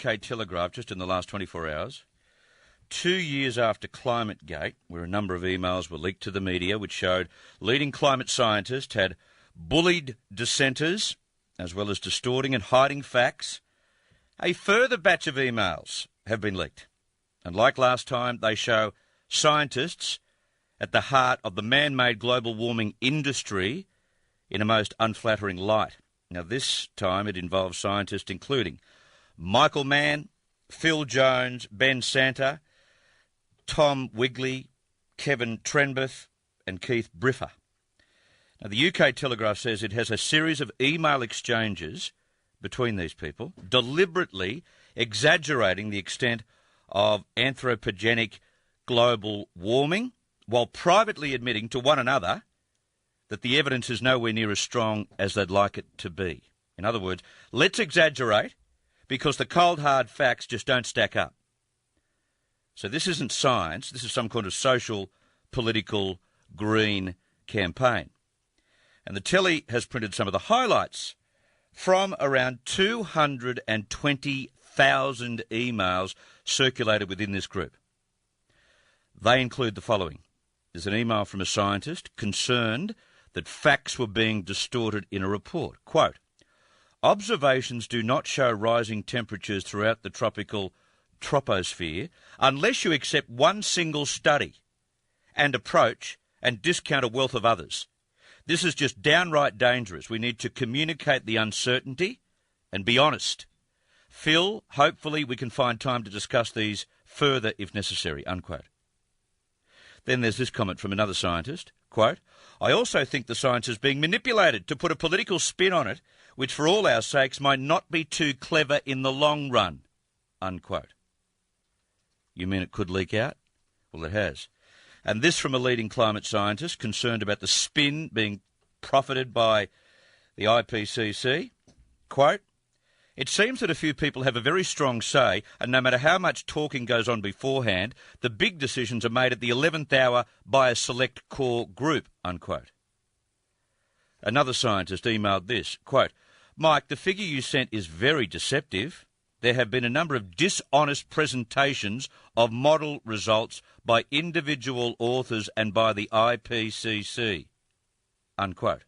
UK Telegraph, just in the last 24 hours, 2 years after ClimateGate, where a number of emails were leaked to the media which showed leading climate scientists had bullied dissenters, as well as distorting and hiding facts, a further batch of emails have been leaked. And like last time, they show scientists at the heart of the man-made global warming industry in a most unflattering light. Now, this time it involves scientists including Michael Mann, Phil Jones, Ben Santa, Tom Wigley, Kevin Trenbeth and Keith Briffer. Now, the UK Telegraph says it has a series of email exchanges between these people, deliberately exaggerating the extent of anthropogenic global warming, while privately admitting to one another that the evidence is nowhere near as strong as they'd like it to be. In other words, let's exaggerate because the cold, hard facts just don't stack up. So this isn't science, this is some kind of social, political, green campaign. And the telly has printed some of the highlights from around 220,000 emails circulated within this group. They include the following. There's an email from a scientist concerned that facts were being distorted in a report. Quote, observations do not show rising temperatures throughout the tropical troposphere unless you accept one single study and approach and discount a wealth of others. This is just downright dangerous. We need to communicate the uncertainty and be honest. Phil, hopefully we can find time to discuss these further if necessary, unquote. Then there's this comment from another scientist, quote, I also think the science is being manipulated to put a political spin on it, which for all our sakes might not be too clever in the long run, unquote. You mean it could leak out? Well, it has. And this from a leading climate scientist concerned about the spin being profited by the IPCC, quote, it seems that a few people have a very strong say, and no matter how much talking goes on beforehand, the big decisions are made at the 11th hour by a select core group, unquote. Another scientist emailed this, quote, Mike, the figure you sent is very deceptive. There have been a number of dishonest presentations of model results by individual authors and by the IPCC, unquote.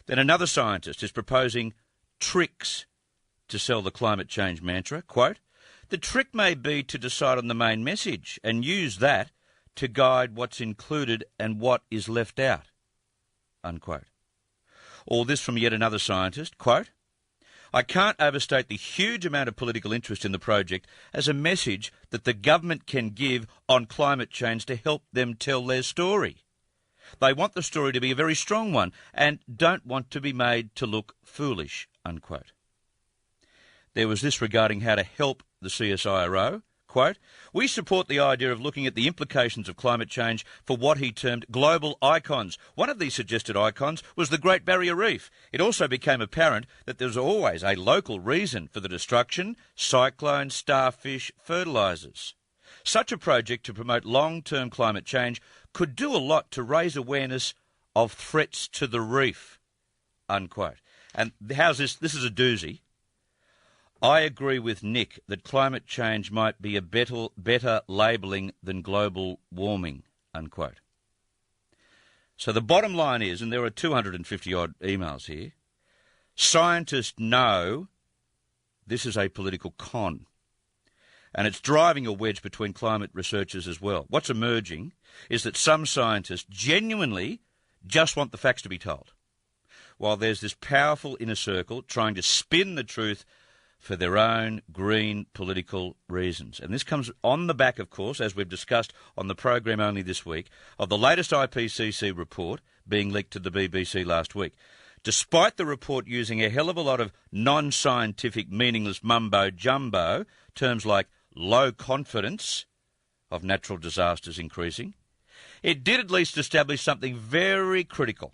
Then another scientist is proposing tricks to sell the climate change mantra, quote, the trick may be to decide on the main message and use that to guide what's included and what is left out, unquote. Or this from yet another scientist, quote, I can't overstate the huge amount of political interest in the project as a message that the government can give on climate change to help them tell their story. They want the story to be a very strong one and don't want to be made to look foolish, unquote. There was this regarding how to help the CSIRO, quote, we support the idea of looking at the implications of climate change for what he termed global icons. One of these suggested icons was the Great Barrier Reef. It also became apparent that there was always a local reason for the destruction, cyclones, starfish, fertilisers. Such a project to promote long-term climate change could do a lot to raise awareness of threats to the reef, unquote. And how's this? This is a doozy. I agree with Nick that climate change might be a better labelling than global warming, unquote. So the bottom line is, and there are 250-odd emails here, scientists know this is a political con, and it's driving a wedge between climate researchers as well. What's emerging is that some scientists genuinely just want the facts to be told, while there's this powerful inner circle trying to spin the truth for their own green political reasons. And this comes on the back, of course, as we've discussed on the program only this week, of the latest IPCC report being leaked to the BBC last week. Despite the report using a hell of a lot of non-scientific, meaningless mumbo-jumbo, terms like low confidence of natural disasters increasing, it did at least establish something very critical.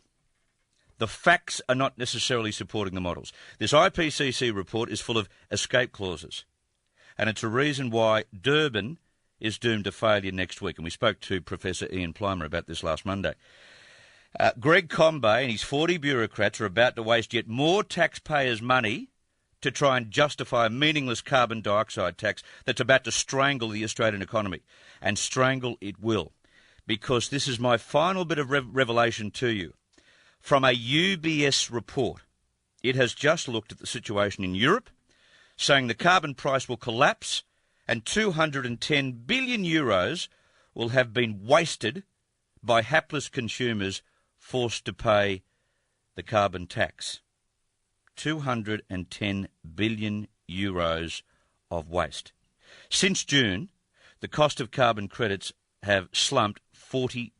The facts are not necessarily supporting the models. This IPCC report is full of escape clauses, and it's a reason why Durban is doomed to failure next week. And we spoke to Professor Ian Plimer about this last Monday. Greg Combet and his 40 bureaucrats are about to waste yet more taxpayers' money to try and justify a meaningless carbon dioxide tax that's about to strangle the Australian economy. And strangle it will. Because this is my final bit of revelation to you. From a UBS report, it has just looked at the situation in Europe, saying the carbon price will collapse and 210 billion euros will have been wasted by hapless consumers forced to pay the carbon tax. 210 billion euros of waste. Since June, the cost of carbon credits have slumped 40%.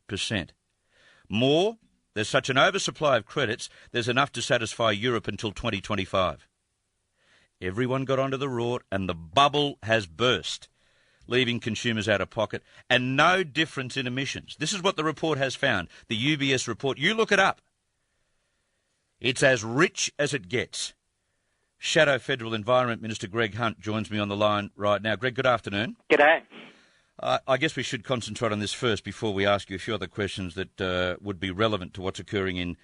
More, there's such an oversupply of credits, there's enough to satisfy Europe until 2025. Everyone got onto the rort and the bubble has burst, leaving consumers out of pocket and no difference in emissions. This is what the report has found, the UBS report. You look it up. It's as rich as it gets. Shadow Federal Environment Minister Greg Hunt joins me on the line right now. Greg, good afternoon. G'day. I guess we should concentrate on this first before we ask you a few other questions that would be relevant to what's occurring in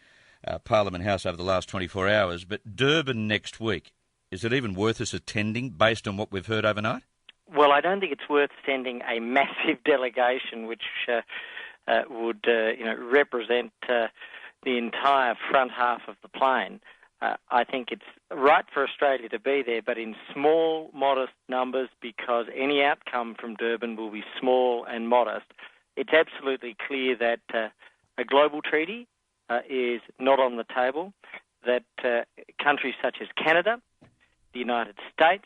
Parliament House over the last 24 hours. But Durban next week, is it even worth us attending based on what we've heard overnight? Well, I don't think it's worth sending a massive delegation which would represent the entire front half of the plane. I think it's right for Australia to be there, but in small, modest numbers, because any outcome from Durban will be small and modest. It's absolutely clear that a global treaty is not on the table, that countries such as Canada, the United States,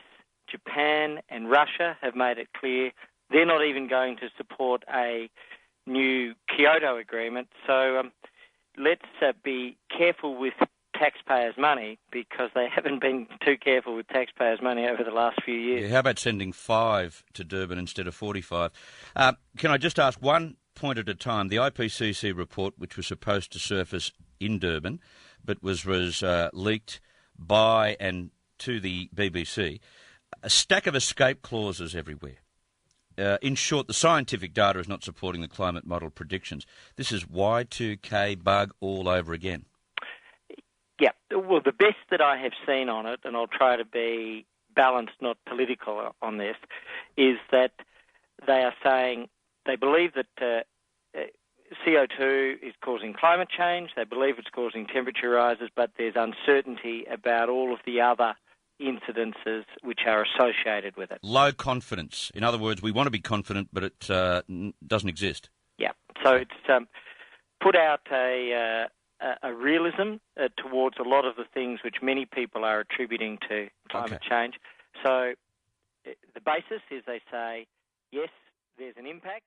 Japan and Russia have made it clear they're not even going to support a new Kyoto agreement. So let's be careful with taxpayers' money, because they haven't been too careful with taxpayers' money over the last few years. Yeah, how about sending 5 to Durban instead of 45? Can I just ask one point at a time? The IPCC report, which was supposed to surface in Durban, but was leaked by and to the BBC, a stack of escape clauses everywhere. In short, the scientific data is not supporting the climate model predictions. This is Y2K bug all over again. Yeah, well, the best that I have seen on it, and I'll try to be balanced, not political on this, is that they are saying they believe that CO2 is causing climate change, they believe it's causing temperature rises, but there's uncertainty about all of the other incidences which are associated with it. Low confidence. In other words, we want to be confident, but it doesn't exist. Yeah, so it's put out a realism towards a lot of the things which many people are attributing to climate change. So the basis is they say, yes, there's an impact,